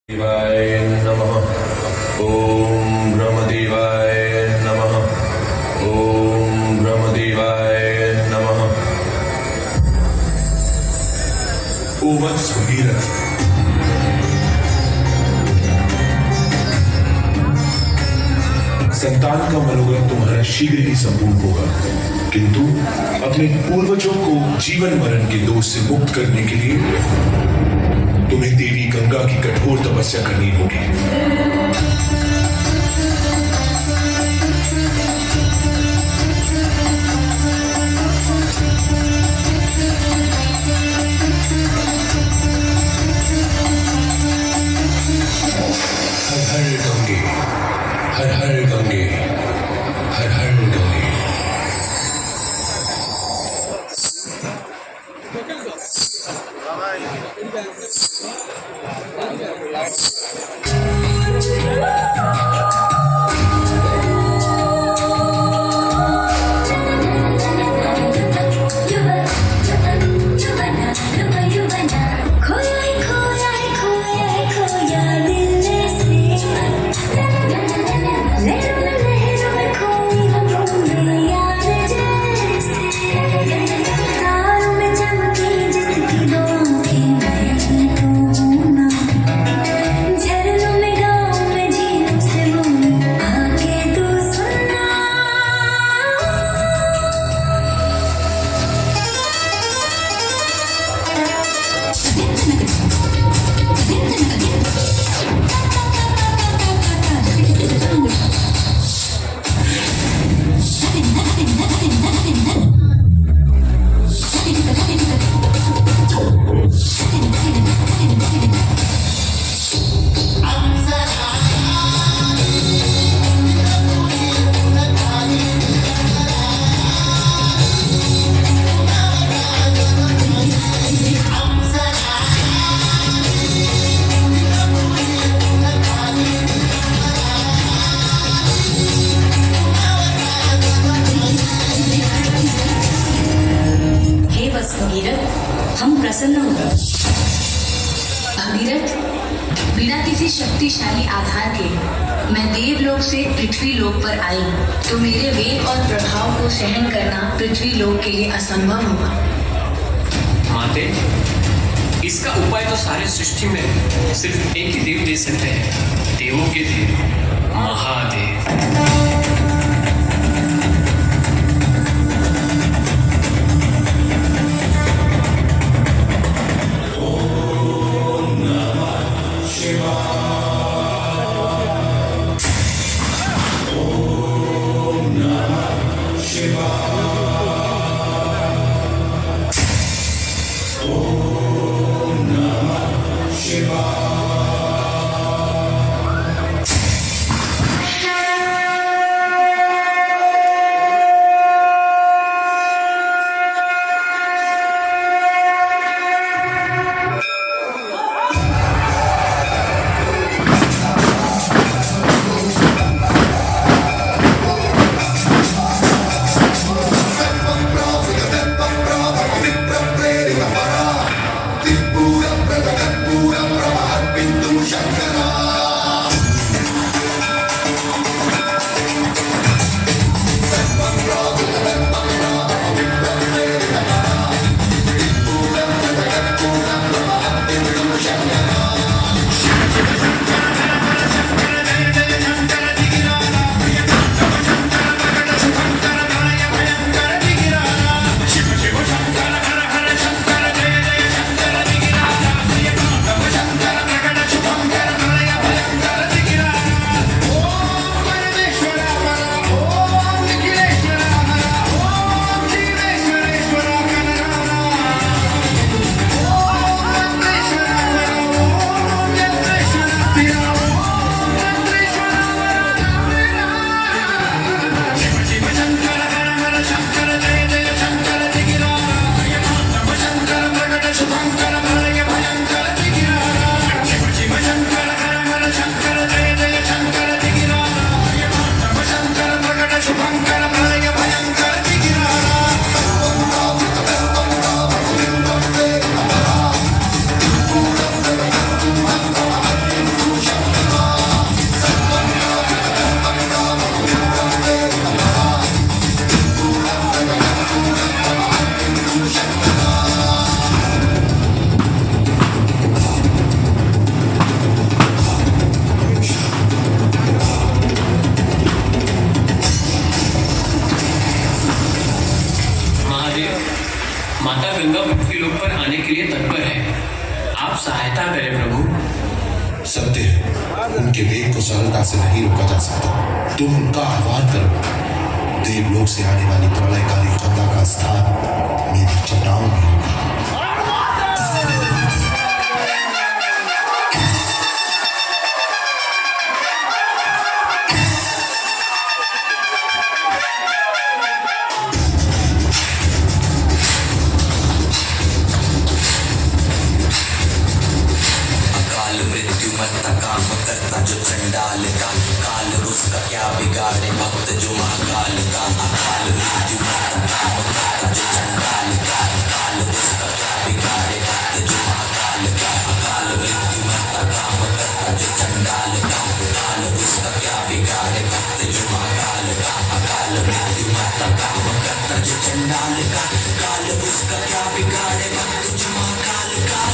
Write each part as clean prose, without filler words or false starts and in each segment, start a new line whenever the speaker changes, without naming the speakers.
देवाय नमः। ओम ब्रह्मदेवाय नमः। ओम ब्रह्मदेवाय नमः। ओ वत्स भगीरथ, संतान का मनोरथ तुम्हारा शीघ्र ही संपूर्ण होगा, किंतु अपने पूर्वजों को जीवन मरण के दोष से मुक्त करने के लिए तुम्हें देवी गंगा की कठोर तपस्या करनी होगी। हर हर गंगे, हर हर गंगे, हर हर गंगे।
हम प्रसन्न हो गए। भगीरथ, बिना किसी शक्तिशाली आधार के मैं देवलोक से पृथ्वी लोक पर आई, तो मेरे वेग और प्रभाव को सहन करना पृथ्वी लोक के लिए असंभव होगा।
माते, इसका उपाय तो सारे सृष्टि में सिर्फ एक ही देव दे सकते हैं, देवों के देव महादेव।
सत्य है, उनके वेग को सरलता से नहीं रोका जा सकता। तुम उनका आह्वान करो। देवलोक से आने वाली प्रलयकारी गंगा का स्थान मेरी चटाओं में होगा।
काम करता जो चंडाल का काल उसका क्या बिगाड़े भक्त जो महाकाल का अकाल मृत्यु मरता काम करता जो चंडाल का काल उसका क्या बिगाड़े भक्त जो महाकाल का अकाल मृत्यु मरता काम करता जो चंडाल का काल उसका क्या बिगाड़े भक्त जो महाकाल का अकाल मृत्यु मरता काम करता जो चंडाल का काल उसका क्या बिगाड़े भक्त जो महाकाल का।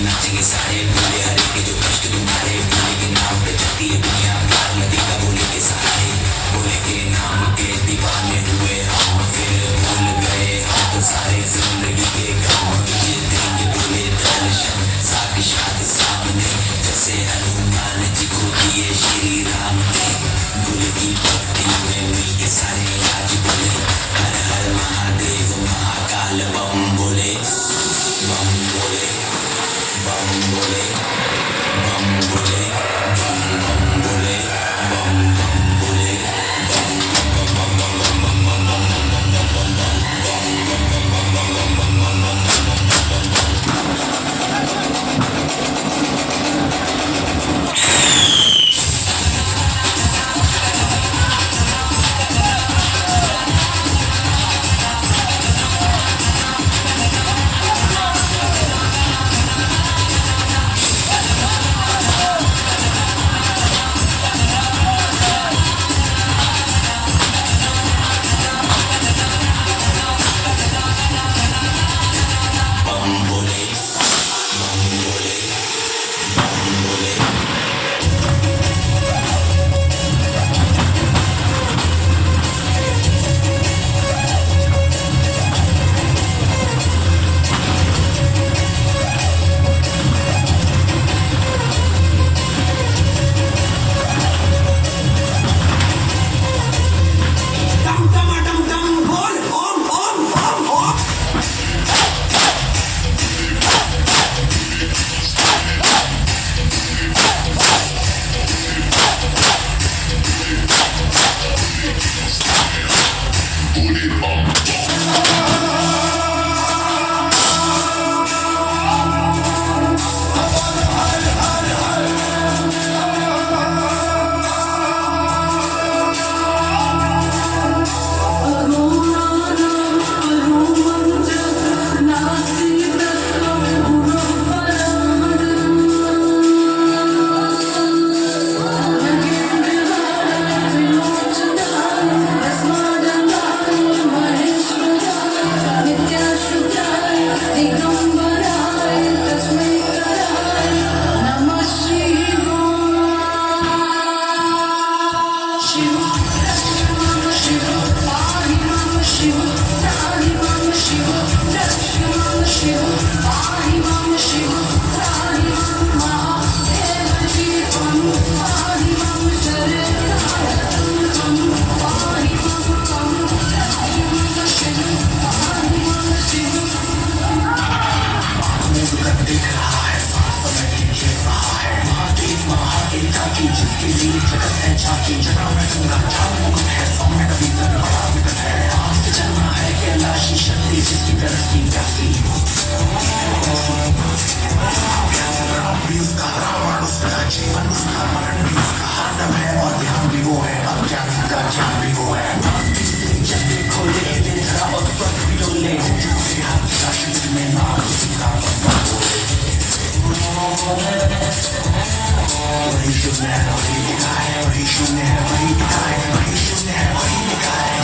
नाचेंगे सारे भूले हरे के जो कष्ट तुम्हारे भूले के नाम पे चलती है दुनिया प्यार नदी का भूले के सहारे भूले के नाम के दीवाने हुए हम फिर भूल गए हम तो सारे जिंदगी के गम ये देंगे भूले दर्शन साक्षात सामने जैसे हनुमान जी को दिए श्री राम ने भूल की भक्ति में मिल के सारे आज बोले हर हर महादेव महाकाल बम बोले बम बोले बम बोले बम बोले बम बम बोले बम बम बोले बम बम बम बम बम बम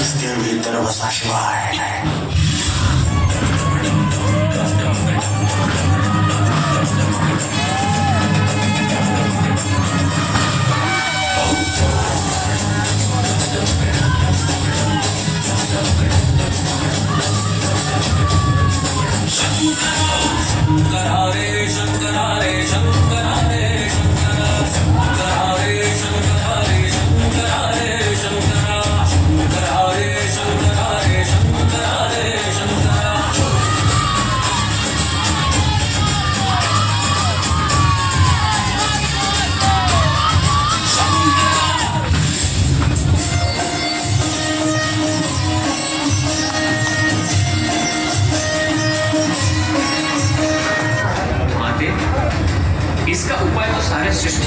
इसके भीतर बसा शिवा है।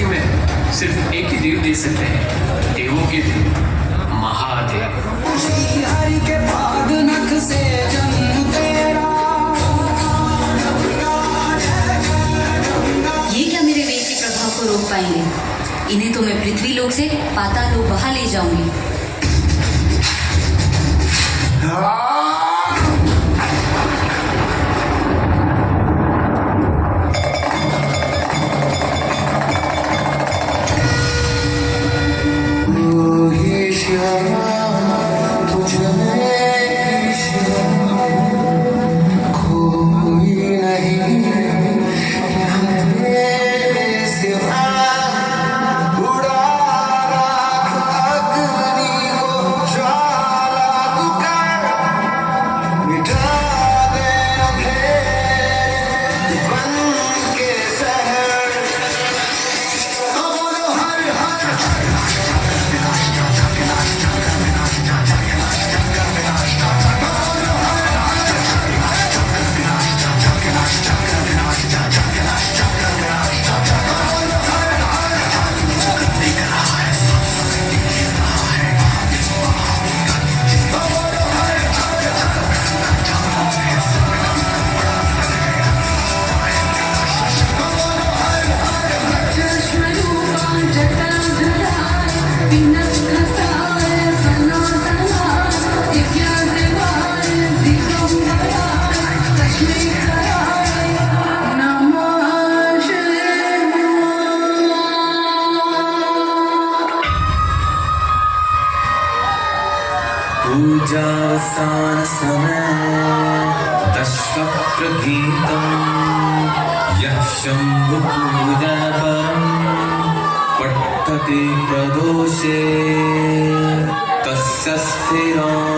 सृष्टि में सिर्फ एक ही देव दे सकते हैं, देवों के देव महादेव।
हरि के पाद नख से जन्म तेरा।
ये क्या मेरे वेग के प्रभाव को रोक पाएंगे? इन्हें तो मैं पृथ्वी लोक से पाताल लोक बहा ले जाऊंगी।
पूजावसान समय दशवक्त्र गीतम् यः शम्भु पूजन परम् पठति प्रदोषे तस्य स्थिरां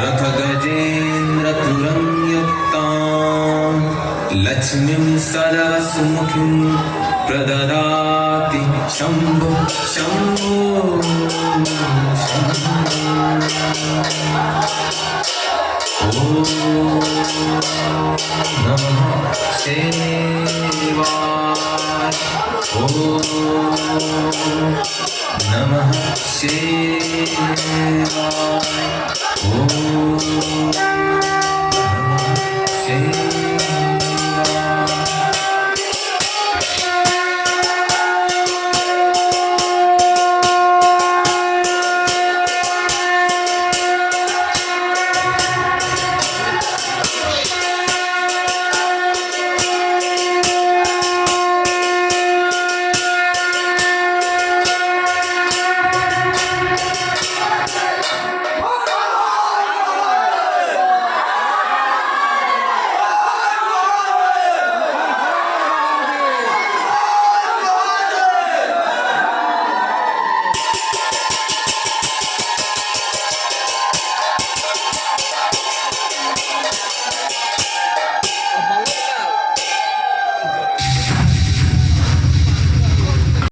रथ गजेन्द्र तुरंयुक्तां लक्ष्मीं सदा सुमुखीं प्रददाति शम्भो शम्भो ॐ नमः शिवाय। ॐ नमः शिवाय। ॐ